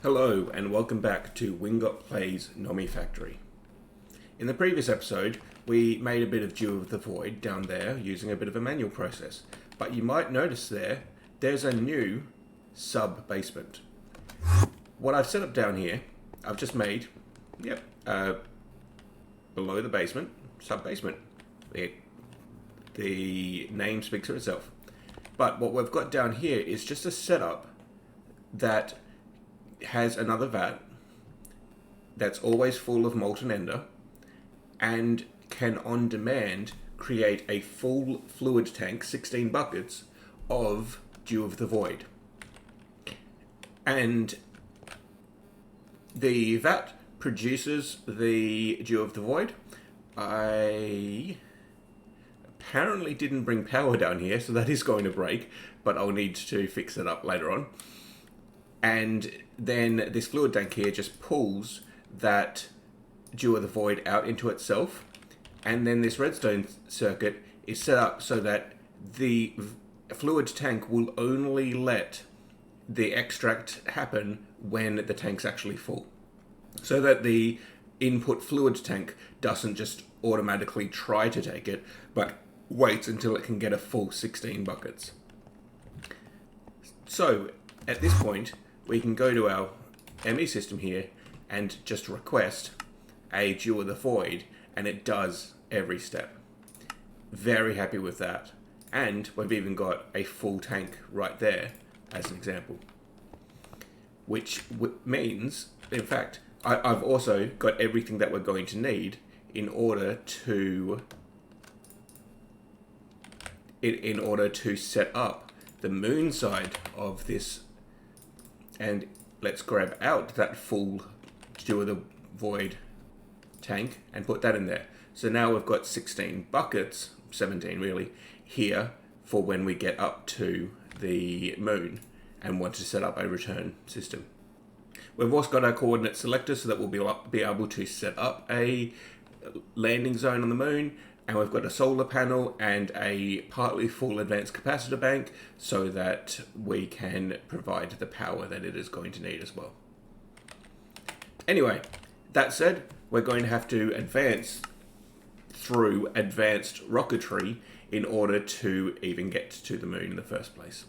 Hello and welcome back to Wingot Plays Nomifactory. In the previous episode, we made a bit of Dew of the Void down there using a bit of a manual process. But you might notice there's a new sub-basement. What I've set up down here, I've just made, below the basement, sub-basement. The name speaks for itself. But what we've got down here is just a setup that has another vat that's always full of molten ender and can on demand create a full fluid tank, 16 buckets, of Dew of the Void. And the vat produces the Dew of the Void. I apparently didn't bring power down here, so that is going to break, but I'll need to fix it up later on. And then this fluid tank here just pulls that Dew of the Void out into itself. And then this redstone circuit is set up so that the fluid tank will only let the extract happen when the tank's actually full. So that the input fluid tank doesn't just automatically try to take it, but waits until it can get a full 16 buckets. So, at this point, we can go to our ME system here and just request a Dew of the Void, and it does every step. Very happy with that. And we've even got a full tank right there as an example. Which means, in fact, I've also got everything that we're going to need in order to set up the moon side of this. And let's grab out that full Dew of the Void tank and put that in there. So now we've got 16 buckets, 17 really, here for when we get up to the moon and want to set up a return system. We've also got our coordinate selector so that we'll be able to set up a landing zone on the moon. And we've got a solar panel and a partly full advanced capacitor bank so that we can provide the power that it is going to need as well. Anyway, that said, we're going to have to advance through advanced rocketry in order to even get to the moon in the first place.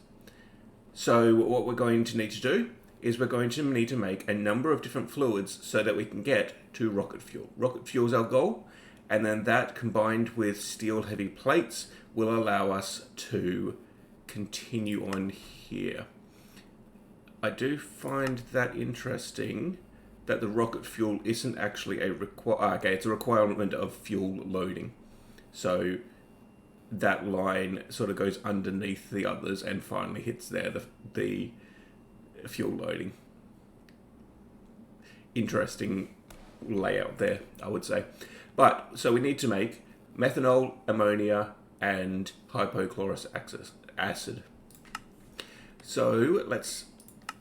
So what we're going to need to do is we're going to need to make a number of different fluids so that we can get to rocket fuel. Rocket fuel is our goal. And then that, combined with steel heavy plates, will allow us to continue on here. I do find that interesting that the rocket fuel isn't actually it's a requirement of fuel loading. So that line sort of goes underneath the others and finally hits there, the fuel loading. Interesting layout there, I would say. But, so we need to make methanol, ammonia, and hypochlorous acid. So, let's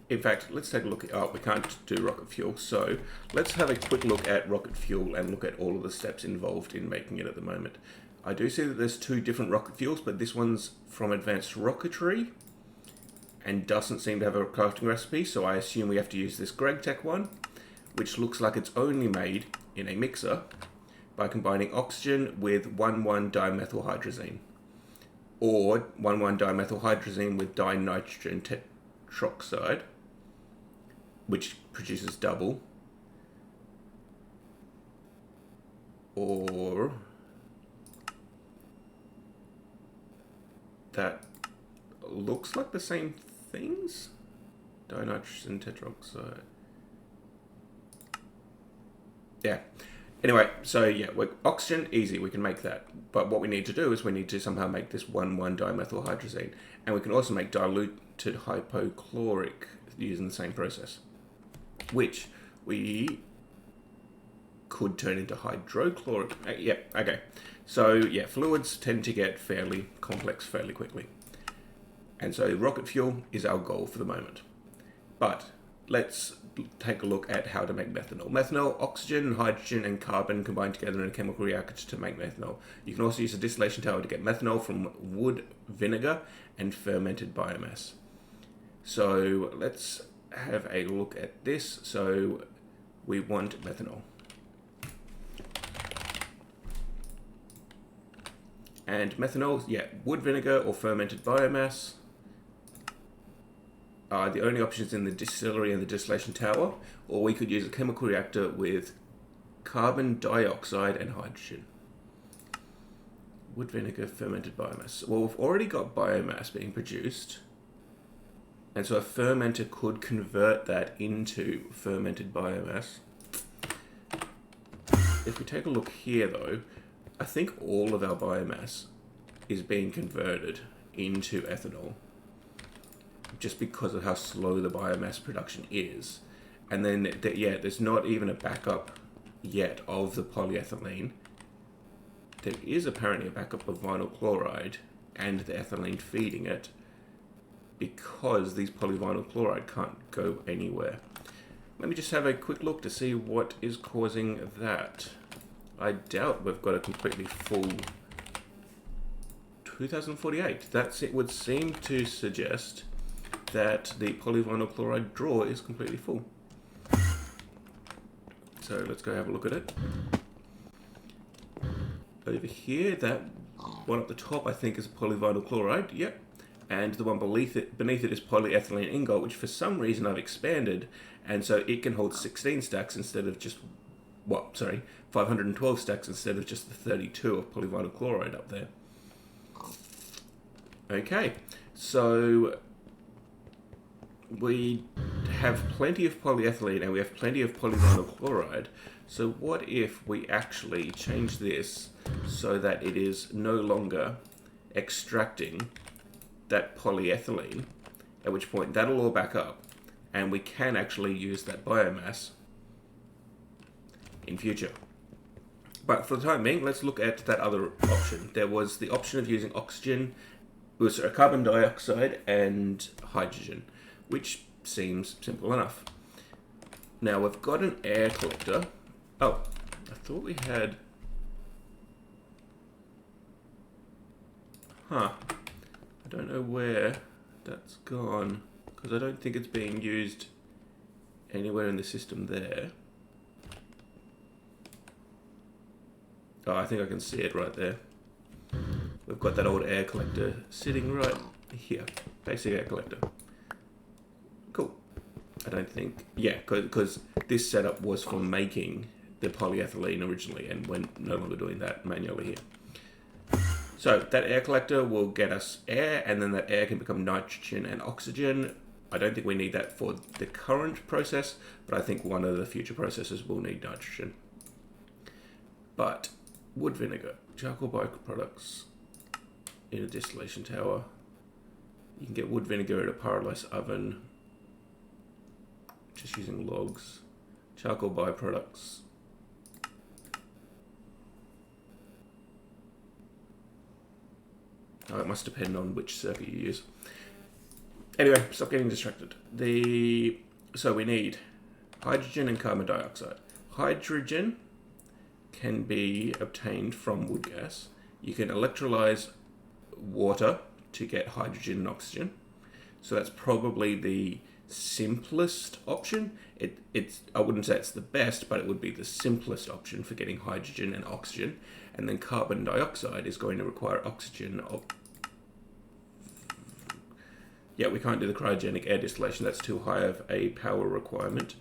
take a look at, we can't do rocket fuel, so let's have a quick look at rocket fuel and look at all of the steps involved in making it at the moment. I do see that there's two different rocket fuels, but this one's from Advanced Rocketry and doesn't seem to have a crafting recipe, so I assume we have to use this GregTech one, which looks like it's only made in a mixer by combining oxygen with 1,1-dimethylhydrazine, or 1,1-dimethylhydrazine with dinitrogen tetroxide, which produces double, or that looks like the same things, dinitrogen tetroxide. Yeah. Anyway, so yeah, oxygen, easy, we can make that. But what we need to do is we need to somehow make this 1,1-dimethylhydrazine. And we can also make diluted hypochloric using the same process, which we could turn into hydrochloric. Okay. So yeah, fluids tend to get fairly complex fairly quickly. And so rocket fuel is our goal for the moment. But let's take a look at how to make methanol. Methanol, oxygen, hydrogen, and carbon combine together in a chemical reactor to make methanol. You can also use a distillation tower to get methanol from wood, vinegar, and fermented biomass. So let's have a look at this. So we want methanol. And methanol, yeah, wood vinegar or fermented biomass are the only options in the distillery and the distillation tower, or we could use a chemical reactor with carbon dioxide and hydrogen. Wood vinegar, fermented biomass. Well, we've already got biomass being produced, and so a fermenter could convert that into fermented biomass. If we take a look here though, I think all of our biomass is being converted into ethanol just because of how slow the biomass production is. And then, yeah, there's not even a backup yet of the polyethylene. There is apparently a backup of vinyl chloride and the ethylene feeding it because these polyvinyl chloride can't go anywhere. Let me just have a quick look to see what is causing that. I doubt we've got a completely full 2048. It would seem to suggest that the polyvinyl chloride drawer is completely full. So let's go have a look at it. Over here, that one at the top I think is polyvinyl chloride, yep. And the one beneath it is polyethylene ingot, which for some reason I've expanded, and so it can hold 16 stacks instead of just 512 stacks instead of just the 32 of polyvinyl chloride up there. Okay, so we have plenty of polyethylene and we have plenty of polyvinyl chloride. So what if we actually change this so that it is no longer extracting that polyethylene, at which point that'll all back up and we can actually use that biomass in future. But for the time being, let's look at that other option. There was the option of using oxygen, carbon dioxide and hydrogen, which seems simple enough. Now we've got an air collector. Oh, I thought we had... I don't know where that's gone, because I don't think it's being used anywhere in the system there. Oh, I think I can see it right there. We've got that old air collector sitting right here. Basic air collector. Cool. I don't think... Yeah, because this setup was for making the polyethylene originally, and we're no longer doing that manually here. So that air collector will get us air, and then that air can become nitrogen and oxygen. I don't think we need that for the current process, but I think one of the future processes will need nitrogen. But wood vinegar, charcoal byproducts in a distillation tower. You can get wood vinegar at a pyrolysis oven, just using logs. Charcoal byproducts. Oh, it must depend on which circuit you use. Anyway, stop getting distracted. So we need hydrogen and carbon dioxide. Hydrogen can be obtained from wood gas. You can electrolyze water to get hydrogen and oxygen. So that's probably the simplest option. I wouldn't say it's the best, but it would be the simplest option for getting hydrogen and oxygen. And then carbon dioxide is going to require oxygen. Yeah, we can't do the cryogenic air distillation. That's too high of a power requirement.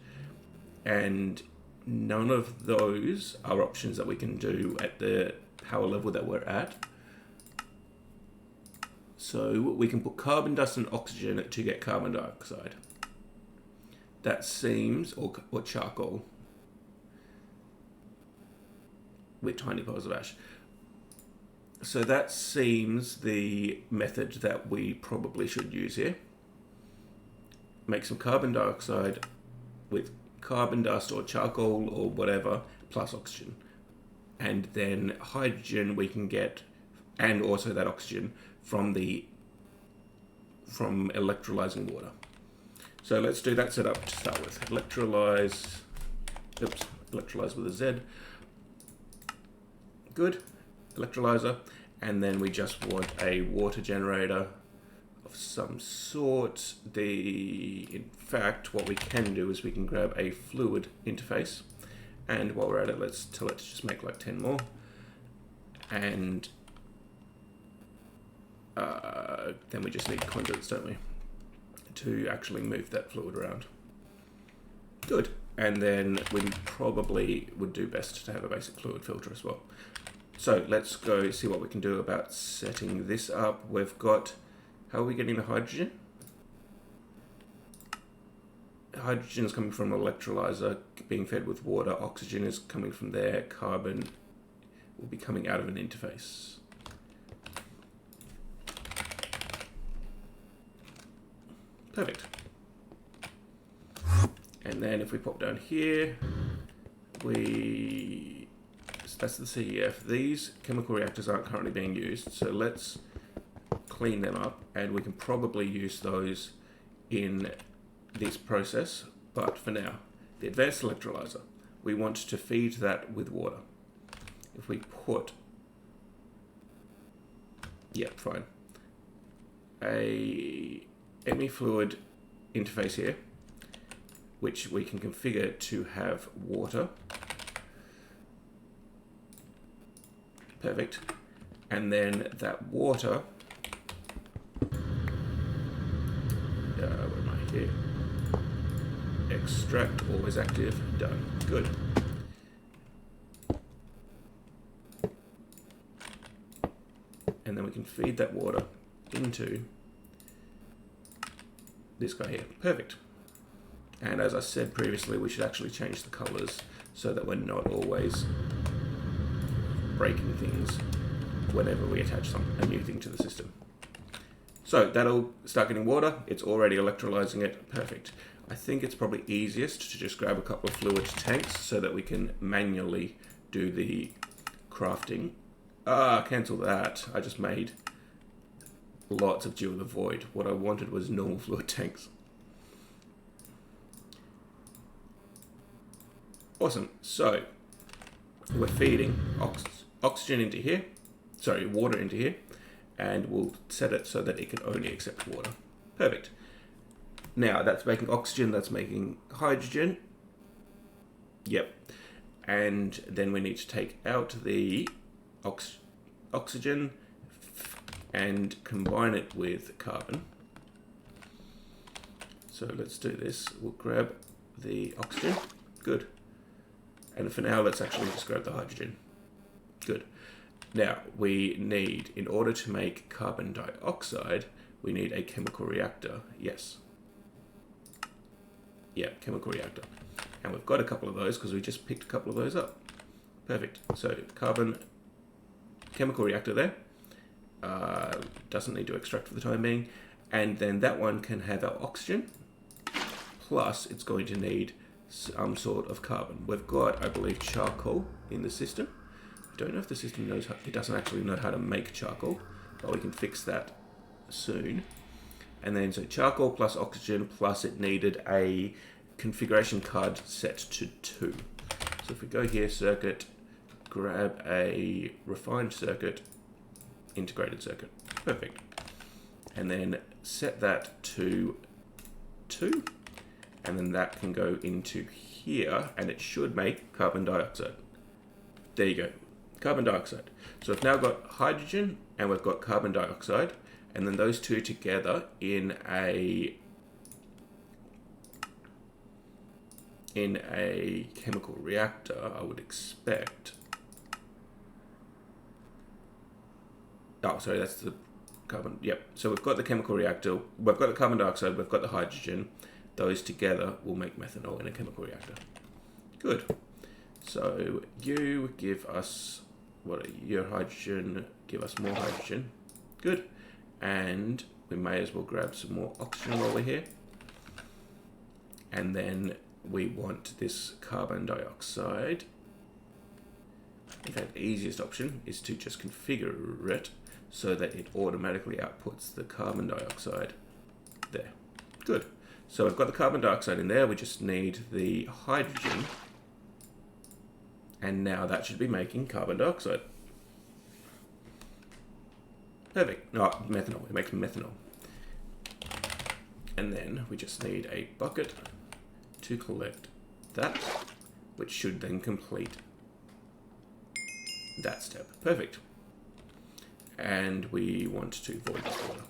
And none of those are options that we can do at the power level that we're at. So we can put carbon dust and oxygen to get carbon dioxide. That seems, or charcoal with tiny piles of ash. So that seems the method that we probably should use here. Make some carbon dioxide with carbon dust or charcoal or whatever, plus oxygen. And then hydrogen we can get, and also that oxygen, from electrolyzing water. So let's do that setup to start with. Electrolyze with a Z. Good. Electrolyzer. And then we just want a water generator of some sort. In fact, what we can do is we can grab a fluid interface, and while we're at it, let's tell it to just make like 10 more, and then we just need conduits, don't we, to actually move that fluid around. Good. And then we probably would do best to have a basic fluid filter as well. So let's go see what we can do about setting this up. We've got, how are we getting the hydrogen? Hydrogen is coming from an electrolyzer, being fed with water. Oxygen is coming from there. Carbon will be coming out of an interface. Perfect. And then if we pop down here, so that's the CEF. These chemical reactors aren't currently being used, so let's clean them up, and we can probably use those in this process. But for now, the advanced electrolyzer, we want to feed that with water. If we put, fine, a fluid interface here, which we can configure to have water. Perfect. And then that water, where am I here? Extract, always active, done. Good. And then we can feed that water into this guy here. Perfect. And as I said previously, we should actually change the colors so that we're not always breaking things whenever we attach a new thing to the system. So that'll start getting water. It's already electrolyzing it. Perfect. I think it's probably easiest to just grab a couple of fluid tanks so that we can manually do the crafting. Cancel that. I just made lots of Dew of the Void. What I wanted was normal fluid tanks. Awesome. So we're feeding oxygen into here, water into here, and we'll set it so that it can only accept water. Perfect. Now that's making oxygen, that's making hydrogen. Yep. And then we need to take out the oxygen and combine it with carbon. So let's do this. We'll grab the oxygen. Good. And for now, let's actually just grab the hydrogen. Good. Now, we need, in order to make carbon dioxide, we need a chemical reactor. Yes. Yeah, chemical reactor. And we've got a couple of those because we just picked a couple of those up. Perfect. So, chemical reactor there. Doesn't need to extract for the time being. And then that one can have our oxygen. Plus, it's going to need some sort of carbon. We've got, I believe, charcoal in the system. I don't know if the system knows it doesn't actually know how to make charcoal, but we can fix that soon. And then so charcoal plus oxygen plus it needed a configuration card set to 2. So if we go here, circuit, grab a refined circuit, integrated circuit. Perfect. And then set that to 2. And then that can go into here, and it should make carbon dioxide. There you go, carbon dioxide. So we've now got hydrogen, and we've got carbon dioxide, and then those two together in a chemical reactor, I would expect. Oh, sorry, that's the carbon. Yep. So we've got the chemical reactor, we've got the carbon dioxide, we've got the hydrogen. Those together will make methanol in a chemical reactor. Good. So you give us, your hydrogen, give us more hydrogen. Good. And we may as well grab some more oxygen while we're here. And then we want this carbon dioxide. In fact, the easiest option is to just configure it so that it automatically outputs the carbon dioxide there. Good. So we've got the carbon dioxide in there, we just need the hydrogen, and now that should be making carbon dioxide. Perfect. No, methanol, it makes methanol. And then we just need a bucket to collect that, which should then complete that step. Perfect. And we want to void this water.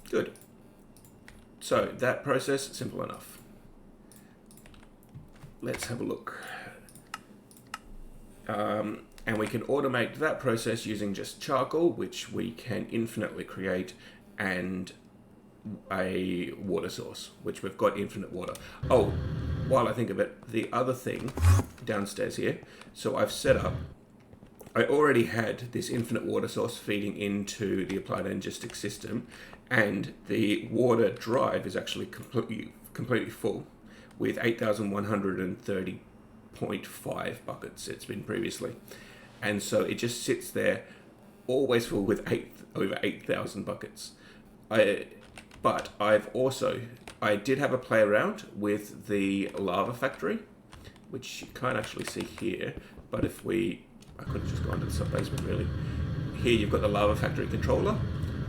Good. So that process, simple enough. Let's have a look. And we can automate that process using just charcoal, which we can infinitely create, and a water source, which we've got infinite water. Oh, while I think of it, the other thing downstairs here, so I've set up, I already had this infinite water source feeding into the applied energistic system, and the water drive is actually completely full with 8,130.5 buckets it's been previously. And so it just sits there always full with over 8,000 buckets. But I did have a play around with the lava factory, which you can't actually see here, but I could have just gone to the sub-basement really. Here you've got the lava factory controller,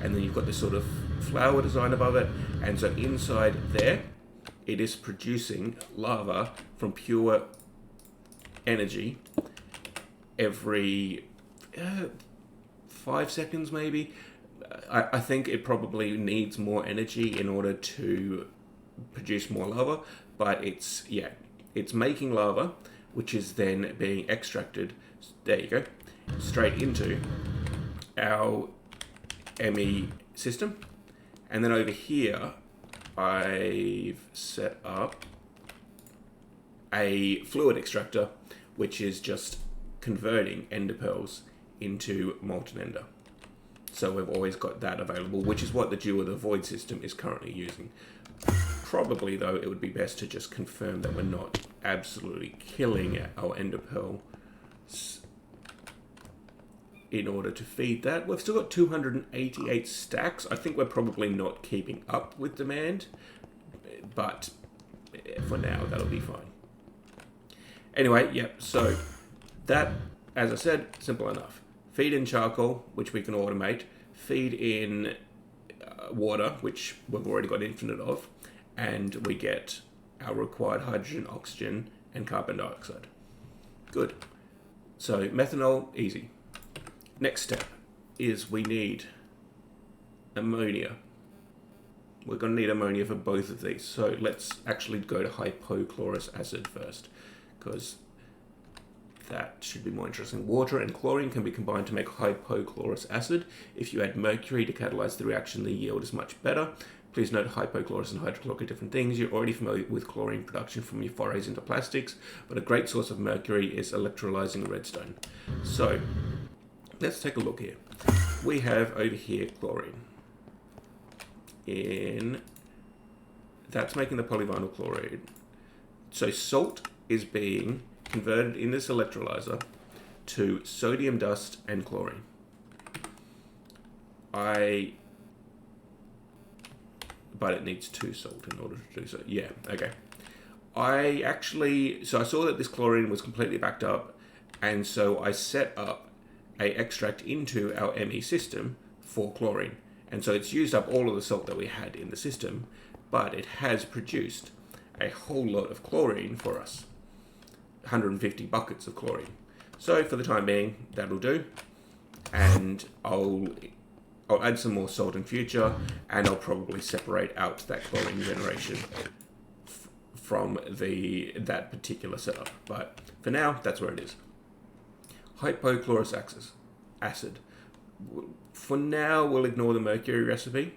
and then you've got this sort of flower design above it, and so inside there, it is producing lava from pure energy every 5 seconds maybe. I think it probably needs more energy in order to produce more lava, but it's making lava, which is then being extracted, there you go, straight into our ME system. And then over here, I've set up a fluid extractor, which is just converting ender pearls into molten ender. So we've always got that available, which is what the Dew or the Void system is currently using. Probably, though, it would be best to just confirm that we're not absolutely killing our ender pearl in order to feed that. We've still got 288 stacks. I think we're probably not keeping up with demand, but for now, that'll be fine. Anyway, so that, as I said, simple enough. Feed in charcoal, which we can automate. Feed in water, which we've already got infinite of. And we get our required hydrogen, oxygen, and carbon dioxide. Good. So methanol, easy. Next step is we need ammonia. We're going to need ammonia for both of these. So let's actually go to hypochlorous acid first, because that should be more interesting. Water and chlorine can be combined to make hypochlorous acid. If you add mercury to catalyze the reaction, the yield is much better. Please note hypochlorous and hydrochloric are different things. You're already familiar with chlorine production from your forays into plastics, but a great source of mercury is electrolyzing redstone. So let's take a look here. We have over here chlorine. That's making the polyvinyl chloride. So salt is being converted in this electrolyzer to sodium dust and chlorine. But it needs 2 salt in order to do so. Yeah, okay. So I saw that this chlorine was completely backed up, and so I set up a extract into our ME system for chlorine. And so it's used up all of the salt that we had in the system, but it has produced a whole lot of chlorine for us. 150 buckets of chlorine. So for the time being, that'll do. And I'll add some more salt in future, and I'll probably separate out that chlorine generation from that particular setup. But for now, that's where it is. Hypochlorous acid. For now, we'll ignore the mercury recipe.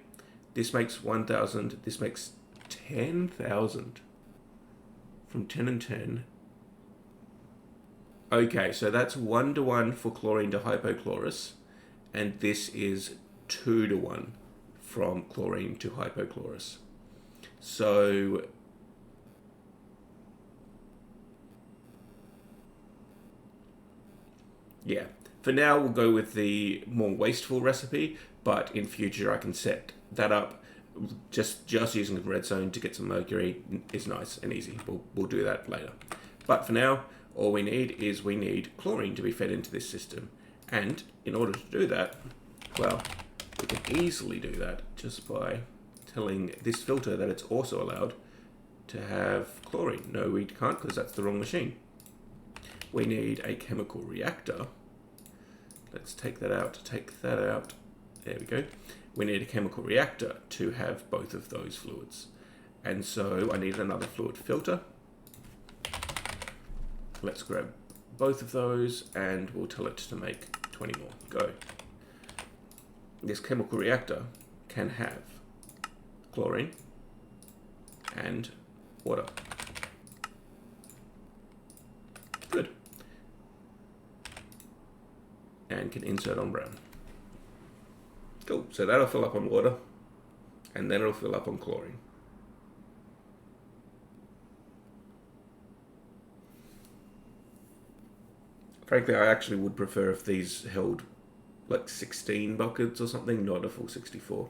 This makes 1,000. This makes 10,000. From 10 and 10. Okay, so that's 1-to-1 for chlorine to hypochlorous, and this is 2-to-1 from chlorine to hypochlorous. So yeah, for now we'll go with the more wasteful recipe, but in future I can set that up. Just using the redstone to get some mercury is nice and easy. We'll do that later. But for now, all we need chlorine to be fed into this system. And in order to do that, well, we can easily do that just by telling this filter that it's also allowed to have chlorine. No, we can't, because that's the wrong machine. We need a chemical reactor. Let's take that out, There we go. We need a chemical reactor to have both of those fluids. And so I need another fluid filter. Let's grab both of those and we'll tell it to make 20 more. Go. This chemical reactor can have chlorine and water. Good. And can insert on brown. Cool. So that'll fill up on water and then it'll fill up on chlorine. Frankly, I actually would prefer if these held like 16 buckets or something, not a full 64.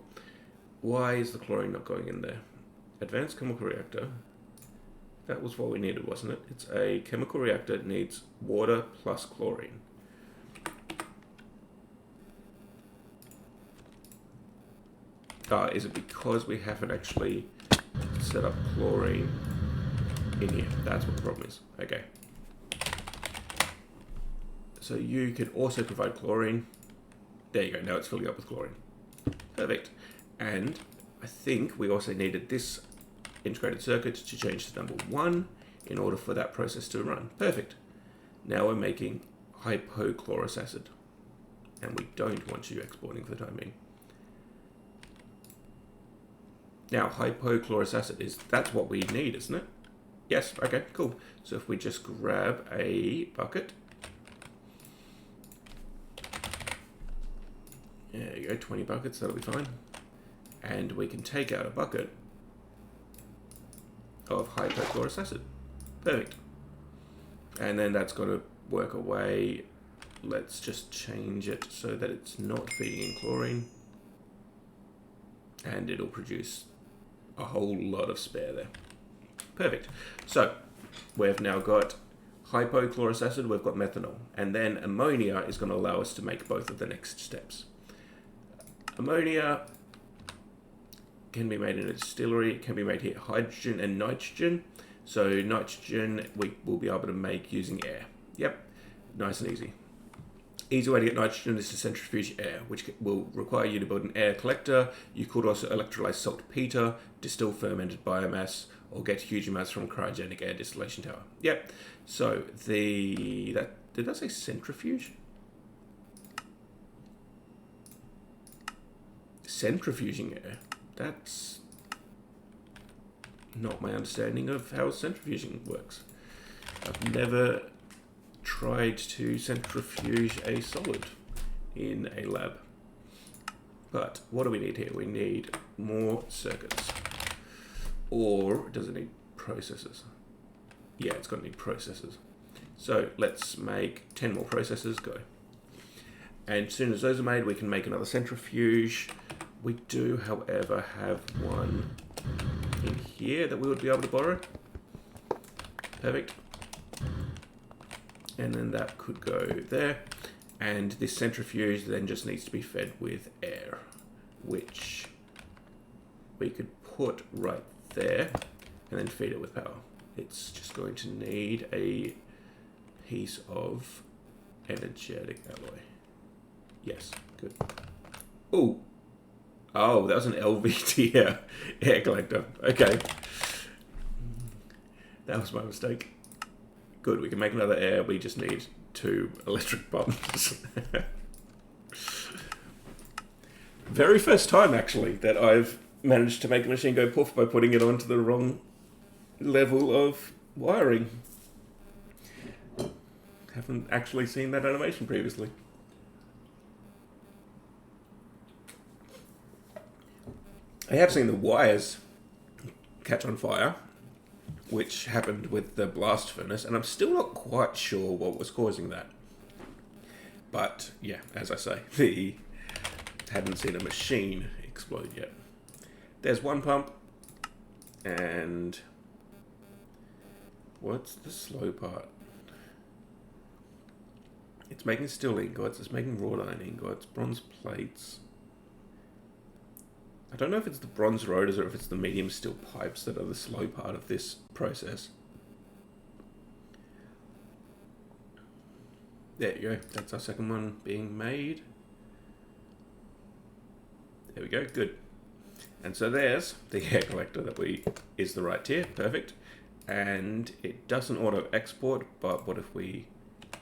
Why is the chlorine not going in there? Advanced chemical reactor. That was what we needed, wasn't it? It's a chemical reactor. It needs water plus chlorine. Is it because we haven't actually set up chlorine in here? That's what the problem is. Okay. So you could also provide chlorine. There you go, now it's filling up with chlorine. Perfect. And I think we also needed this integrated circuit to change to number 1 in order for that process to run. Perfect. Now we're making hypochlorous acid. And we don't want you exporting for the time being. Now, hypochlorous acid that's what we need, isn't it? Yes, okay, cool. So if we just grab a bucket. There you go, 20 buckets, that'll be fine. And we can take out a bucket of hypochlorous acid. Perfect. And then that's got to work away. Let's just change it so that it's not feeding in chlorine. And it'll produce a whole lot of spare there. Perfect. So we've now got hypochlorous acid, we've got methanol. And then ammonia is going to allow us to make both of the next steps. Ammonia can be made in a distillery. It can be made here, hydrogen and nitrogen. So nitrogen we will be able to make using air. Yep, nice and easy. Easy way to get nitrogen is to centrifuge air, which will require you to build an air collector. You could also electrolyze saltpeter, distill fermented biomass, or get huge amounts from cryogenic air distillation tower. Yep. So did I say centrifuge? Centrifuging air. That's not my understanding of how centrifuging works. I've never tried to centrifuge a solid in a lab. But what do we need here? We need more circuits. Or does it need processors? Yeah, it's going to need processors. So let's make 10 more processors, go. And as soon as those are made, we can make another centrifuge. We do, however, have one in here that we would be able to borrow. Perfect. And then that could go there. And this centrifuge then just needs to be fed with air, which we could put right there and then feed it with power. It's just going to need a piece of energetic alloy. Yes, good. Ooh. Oh, that was an LVT air collector. Okay. That was my mistake. Good, we can make another air. We just need 2 electric pumps. Very first time, actually, that I've managed to make a machine go poof by putting it onto the wrong level of wiring. Haven't actually seen that animation previously. I have seen the wires catch on fire, which happened with the blast furnace, and I'm still not quite sure what was causing that. But yeah, as I say, hadn't seen a machine explode yet. There's one pump, and what's the slow part? It's making steel ingots, it's making wrought iron ingots, bronze plates. I don't know if it's the bronze rotors or if it's the medium steel pipes that are the slow part of this process. There you go. That's our second one being made. There we go. Good. And so there's the air collector that is the right tier. Perfect. And it doesn't auto export, but what if we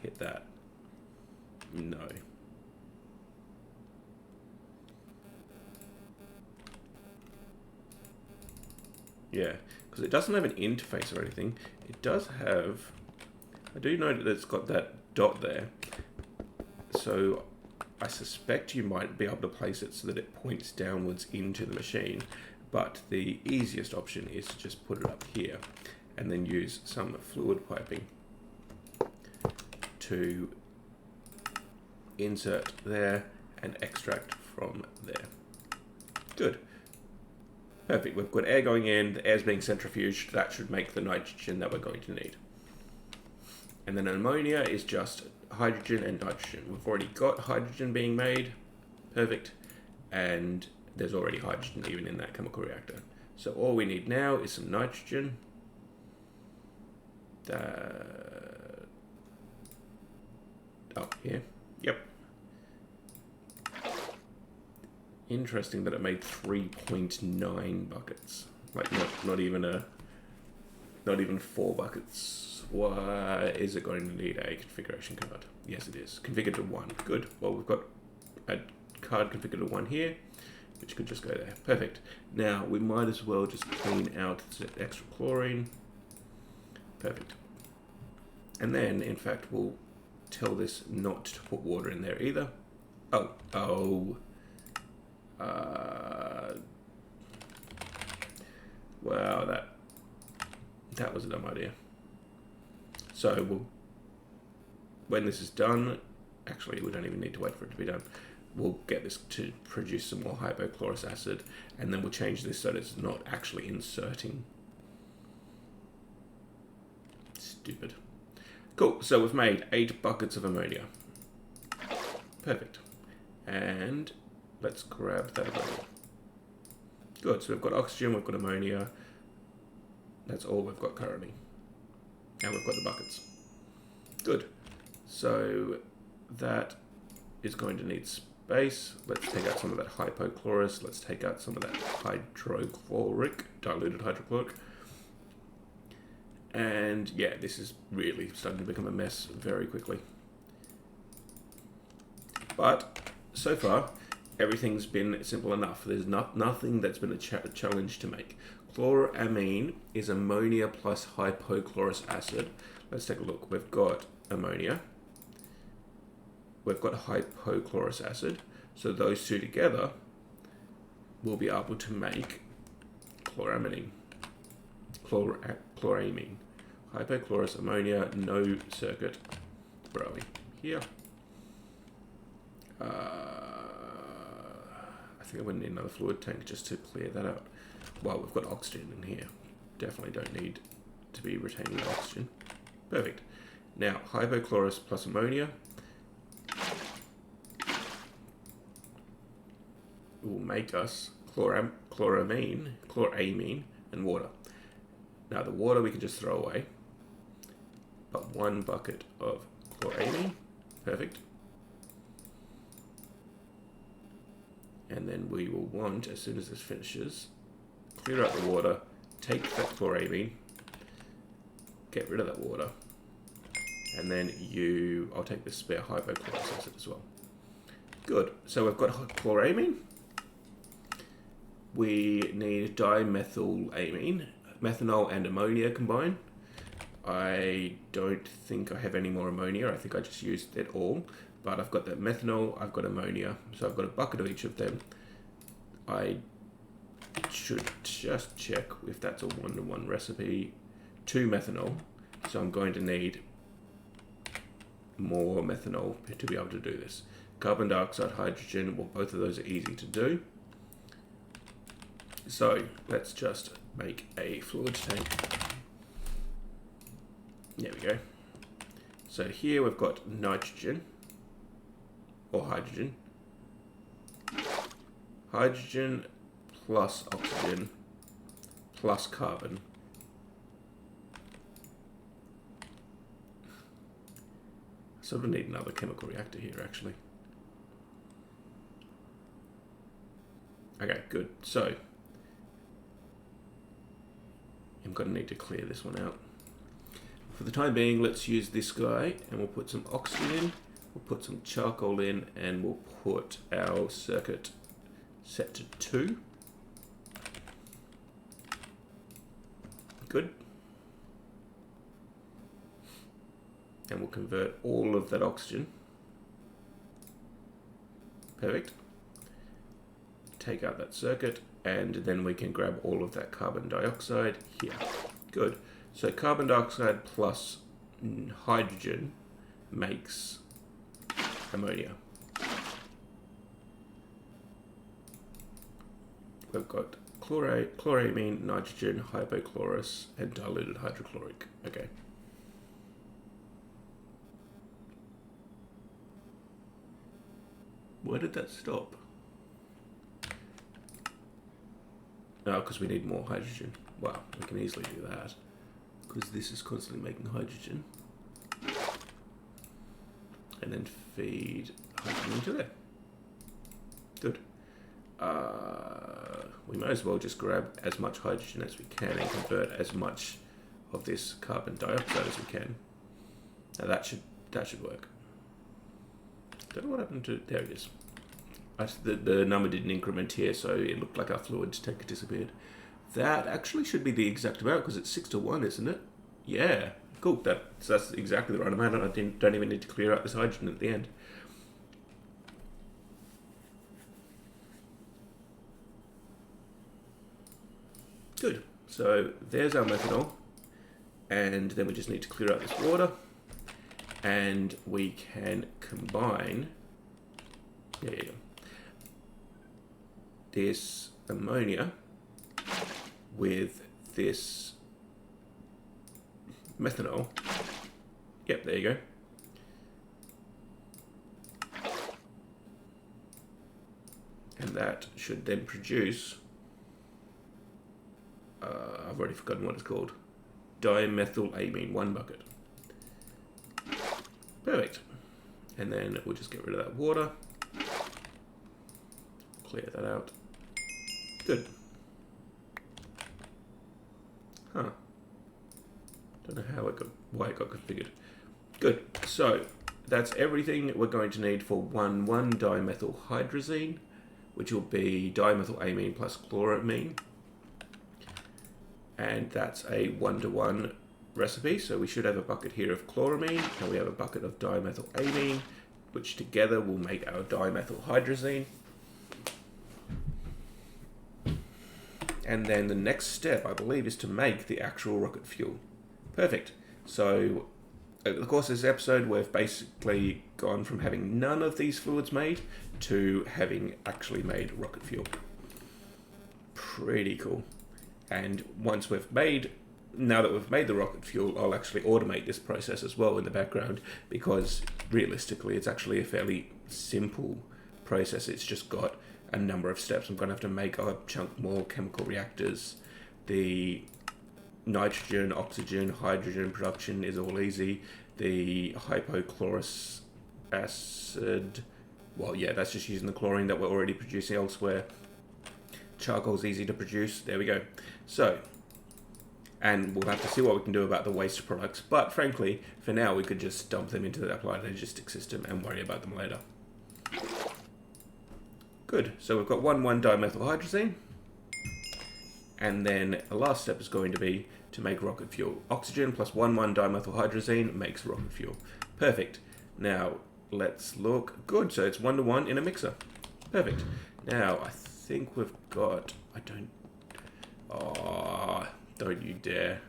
hit that? No. Yeah, because it doesn't have an interface or anything. It does have, I do know that it's got that dot there. So I suspect you might be able to place it so that it points downwards into the machine. But the easiest option is to just put it up here and then use some fluid piping to insert there and extract from there. Good. Perfect. We've got air going in, the air's being centrifuged. That should make the nitrogen that we're going to need. And then ammonia is just hydrogen and nitrogen. We've already got hydrogen being made. Perfect. And there's already hydrogen even in that chemical reactor. So all we need now is some nitrogen. Up here. Yep. Interesting that it made 3.9 buckets. Like not even 4 buckets. Why is it going to need a configuration card? Yes, it is. Configured to 1. Good. Well, we've got a card configured to 1 here, which could just go there. Perfect. Now, we might as well just clean out the extra chlorine. Perfect. And then, in fact, we'll tell this not to put water in there either. Wow, that was a dumb idea. So when this is done, actually we don't even need to wait for it to be done. We'll get this to produce some more hypochlorous acid, and then we'll change this so that it's not actually inserting. Stupid. Cool, so we've made 8 buckets of ammonia. Perfect. And let's grab that ammonia. Good, so we've got oxygen, we've got ammonia. That's all we've got currently. And we've got the buckets. Good. So that is going to need space. Let's take out some of that hypochlorous. Let's take out some of that hydrochloric, diluted hydrochloric. And yeah, this is really starting to become a mess very quickly. But so far, everything's been simple enough. There's nothing that's been a challenge to make. Chloramine is ammonia plus hypochlorous acid. Let's take a look. We've got ammonia. We've got hypochlorous acid. So those two together will be able to make chloramine. Chloramine. Hypochlorous ammonia, no circuit. Where are we? Here. I think I would need another fluid tank just to clear that out. Well, we've got oxygen in here. Definitely don't need to be retaining oxygen. Perfect. Now, hypochlorous plus ammonia will make us chloramine, and water. Now, the water we can just throw away. But 1 bucket of chloramine. Perfect. And then we will want, as soon as this finishes, clear out the water, take that chloramine, get rid of that water, and then I'll take the spare hypochlorous acid as well. Good, so we've got chloramine. We need dimethylamine, methanol and ammonia combined. I don't think I have any more ammonia, I think I just used it all. But I've got that methanol, I've got ammonia, so I've got a bucket of each of them. I should just check if that's a 1-to-1 recipe. 2 methanol, so I'm going to need more methanol to be able to do this. Carbon dioxide, hydrogen, well, both of those are easy to do. So let's just make a fluid tank. There we go. So here we've got nitrogen. Or hydrogen. Hydrogen plus oxygen plus carbon. Sort of need another chemical reactor here, actually. Okay, good. So, I'm going to need to clear this one out. For the time being, let's use this guy, and we'll put some oxygen in, we'll put some charcoal in, and we'll put our circuit set to 2. Good. And we'll convert all of that oxygen. Perfect. Take out that circuit, and then we can grab all of that carbon dioxide here. Good. So carbon dioxide plus hydrogen makes ammonia. We've got chloramine, nitrogen, hypochlorous, and diluted hydrochloric. Okay. Where did that stop? Oh, because we need more hydrogen. Well, we can easily do that, because this is constantly making hydrogen. And then feed hydrogen into there. Good. We might as well just grab as much hydrogen as we can and convert as much of this carbon dioxide as we can. Now that should work. Don't know what happened to... There it is. The number didn't increment here, so it looked like our fluid tank disappeared. That actually should be the exact amount, because it's 6:1, isn't it? Yeah. Cool. That's exactly the right amount, and I don't even need to clear out this hydrogen at the end. Good. So there's our methanol, and then we just need to clear out this water, and we can combine this ammonia with this methanol. Yep, there you go. And that should then produce, I've already forgotten what it's called, dimethylamine, 1 bucket. Perfect. And then we'll just get rid of that water. Clear that out. Good. Huh. Don't know how why it got configured. Good. So that's everything we're going to need for 1,1-dimethylhydrazine, which will be dimethylamine plus chloramine. And that's a 1-to-1 recipe. So we should have a bucket here of chloramine, and we have a bucket of dimethylamine, which together will make our dimethylhydrazine. And then the next step, I believe, is to make the actual rocket fuel. Perfect. So, over the course of this episode, we've basically gone from having none of these fluids made to having actually made rocket fuel. Pretty cool. And once we've made, now that we've made the rocket fuel, I'll actually automate this process as well in the background, because realistically, it's actually a fairly simple process. It's just got a number of steps. I'm going to have to make a chunk more chemical reactors. The nitrogen, oxygen, hydrogen production is all easy. The hypochlorous acid, well, yeah, that's just using the chlorine that we're already producing elsewhere. Charcoal's easy to produce. There we go. So, and we'll have to see what we can do about the waste products, but frankly, for now, we could just dump them into the applied logistics system and worry about them later. Good. So we've got 1,1-dimethylhydrazine, and then the last step is going to be to make rocket fuel. Oxygen plus 1,1-dimethylhydrazine makes rocket fuel. Perfect. Now let's look. Good. So it's 1-to-1 in a mixer. Perfect. Now I think we've got. Don't you dare!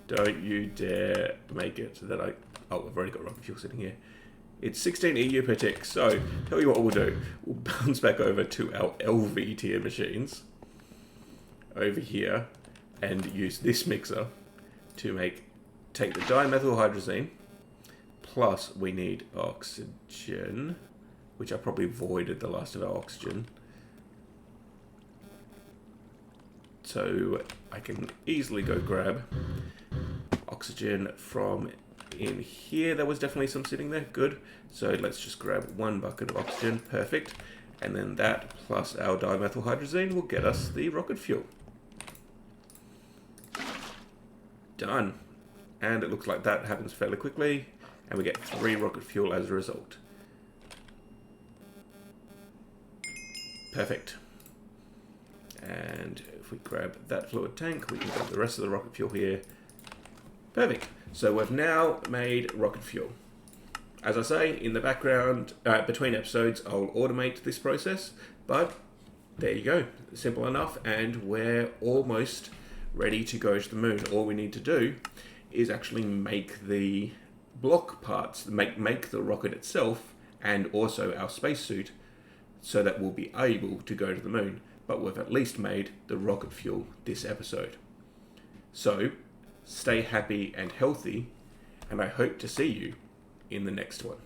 Don't you dare make it so that I. Oh, I've already got rocket fuel sitting here. It's 16 EU per tick, so tell you what we'll do. We'll bounce back over to our LV tier machines over here and use this mixer to take the dimethylhydrazine, plus we need oxygen, which I probably voided the last of our oxygen. So I can easily go grab oxygen from in here. There was definitely some sitting there. Good. So let's just grab 1 bucket of oxygen. Perfect. And then that plus our dimethylhydrazine will get us the rocket fuel. Done. And it looks like that happens fairly quickly. And we get 3 rocket fuel as a result. Perfect. And if we grab that fluid tank, we can grab the rest of the rocket fuel here. Perfect. So we've now made rocket fuel. As I say, in the background, between episodes, I'll automate this process, but there you go. Simple enough, and we're almost ready to go to the moon. All we need to do is actually make the block parts, make the rocket itself, and also our spacesuit, so that we'll be able to go to the moon. But we've at least made the rocket fuel this episode. So, stay happy and healthy, and I hope to see you in the next one.